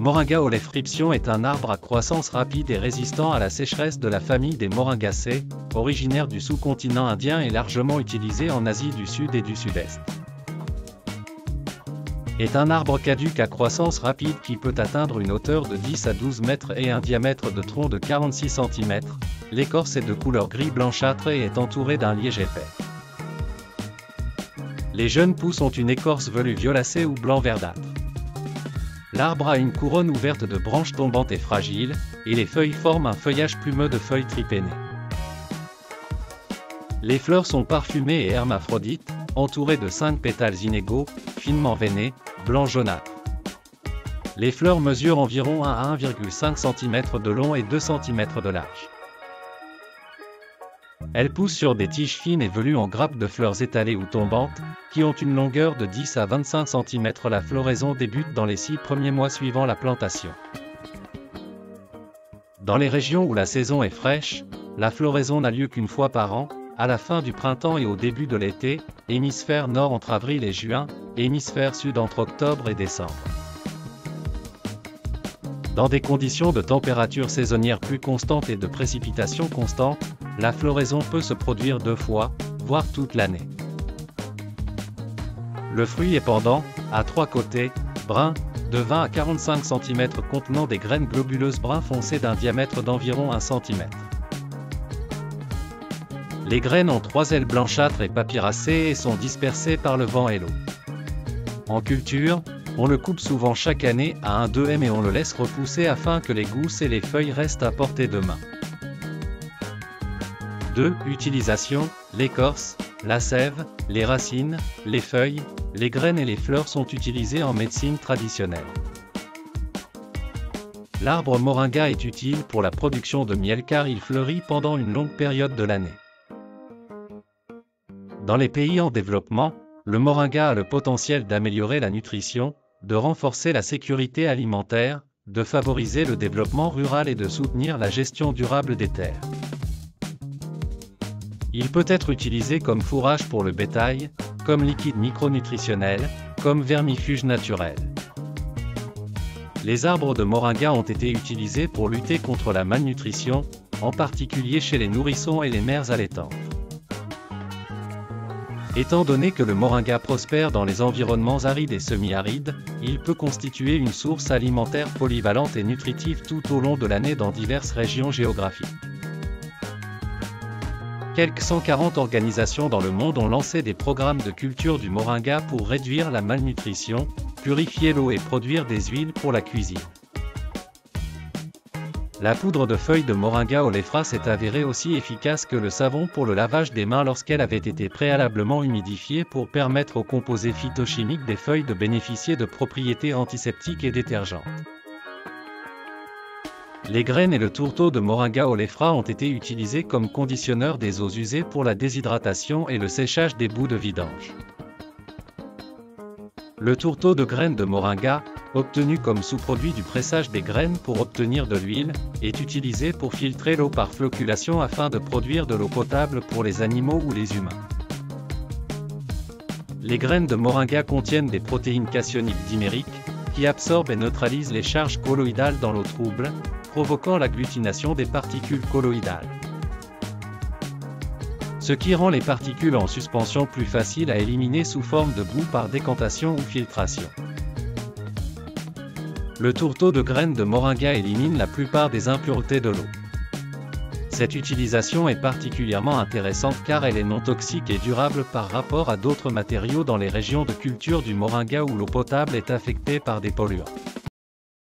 Moringa olefription est un arbre à croissance rapide et résistant à la sécheresse de la famille des Moringacées, originaire du sous-continent indien et largement utilisé en Asie du Sud et du Sud-Est. Est un arbre caduc à croissance rapide qui peut atteindre une hauteur de 10 à 12 mètres et un diamètre de tronc de 46 cm. L'écorce est de couleur gris blanchâtre et est entourée d'un liège épais. Les jeunes pousses ont une écorce velue violacée ou blanc verdâtre. L'arbre a une couronne ouverte de branches tombantes et fragiles, et les feuilles forment un feuillage plumeux de feuilles tripénées. Les fleurs sont parfumées et hermaphrodites, entourées de 5 pétales inégaux, finement veinés, blanc jaunâtre. Les fleurs mesurent environ 1 à 1,5 cm de long et 2 cm de large. Elles poussent sur des tiges fines et velues en grappes de fleurs étalées ou tombantes, qui ont une longueur de 10 à 25 cm. La floraison débute dans les 6 premiers mois suivant la plantation. Dans les régions où la saison est fraîche, la floraison n'a lieu qu'une fois par an, à la fin du printemps et au début de l'été, hémisphère nord entre avril et juin, hémisphère sud entre octobre et décembre. Dans des conditions de température saisonnière plus constantes et de précipitations constantes, la floraison peut se produire 2 fois, voire toute l'année. Le fruit est pendant, à 3 côtés, brun, de 20 à 45 cm contenant des graines globuleuses brun foncé d'un diamètre d'environ 1 cm. Les graines ont 3 ailes blanchâtres et papyracées et sont dispersées par le vent et l'eau. En culture, on le coupe souvent chaque année à 1-2 m et on le laisse repousser afin que les gousses et les feuilles restent à portée de main. 2. Utilisation: l'écorce, la sève, les racines, les feuilles, les graines et les fleurs sont utilisés en médecine traditionnelle. L'arbre moringa est utile pour la production de miel car il fleurit pendant une longue période de l'année. Dans les pays en développement, le moringa a le potentiel d'améliorer la nutrition, de renforcer la sécurité alimentaire, de favoriser le développement rural et de soutenir la gestion durable des terres. Il peut être utilisé comme fourrage pour le bétail, comme liquide micronutritionnel, comme vermifuge naturel. Les arbres de moringa ont été utilisés pour lutter contre la malnutrition, en particulier chez les nourrissons et les mères allaitantes. Étant donné que le moringa prospère dans les environnements arides et semi-arides, il peut constituer une source alimentaire polyvalente et nutritive tout au long de l'année dans diverses régions géographiques. Quelques 140 organisations dans le monde ont lancé des programmes de culture du moringa pour réduire la malnutrition, purifier l'eau et produire des huiles pour la cuisine. La poudre de feuilles de moringa olefra s'est avérée aussi efficace que le savon pour le lavage des mains lorsqu'elle avait été préalablement humidifiée pour permettre aux composés phytochimiques des feuilles de bénéficier de propriétés antiseptiques et détergentes. Les graines et le tourteau de moringa olefra ont été utilisés comme conditionneurs des eaux usées pour la déshydratation et le séchage des boues de vidange. Le tourteau de graines de moringa, obtenu comme sous-produit du pressage des graines pour obtenir de l'huile, est utilisé pour filtrer l'eau par flocculation afin de produire de l'eau potable pour les animaux ou les humains. Les graines de moringa contiennent des protéines cationiques dimériques, qui absorbent et neutralisent les charges colloïdales dans l'eau trouble, provoquant l'agglutination des particules colloïdales. Ce qui rend les particules en suspension plus faciles à éliminer sous forme de boue par décantation ou filtration. Le tourteau de graines de moringa élimine la plupart des impuretés de l'eau. Cette utilisation est particulièrement intéressante car elle est non toxique et durable par rapport à d'autres matériaux dans les régions de culture du moringa où l'eau potable est affectée par des polluants.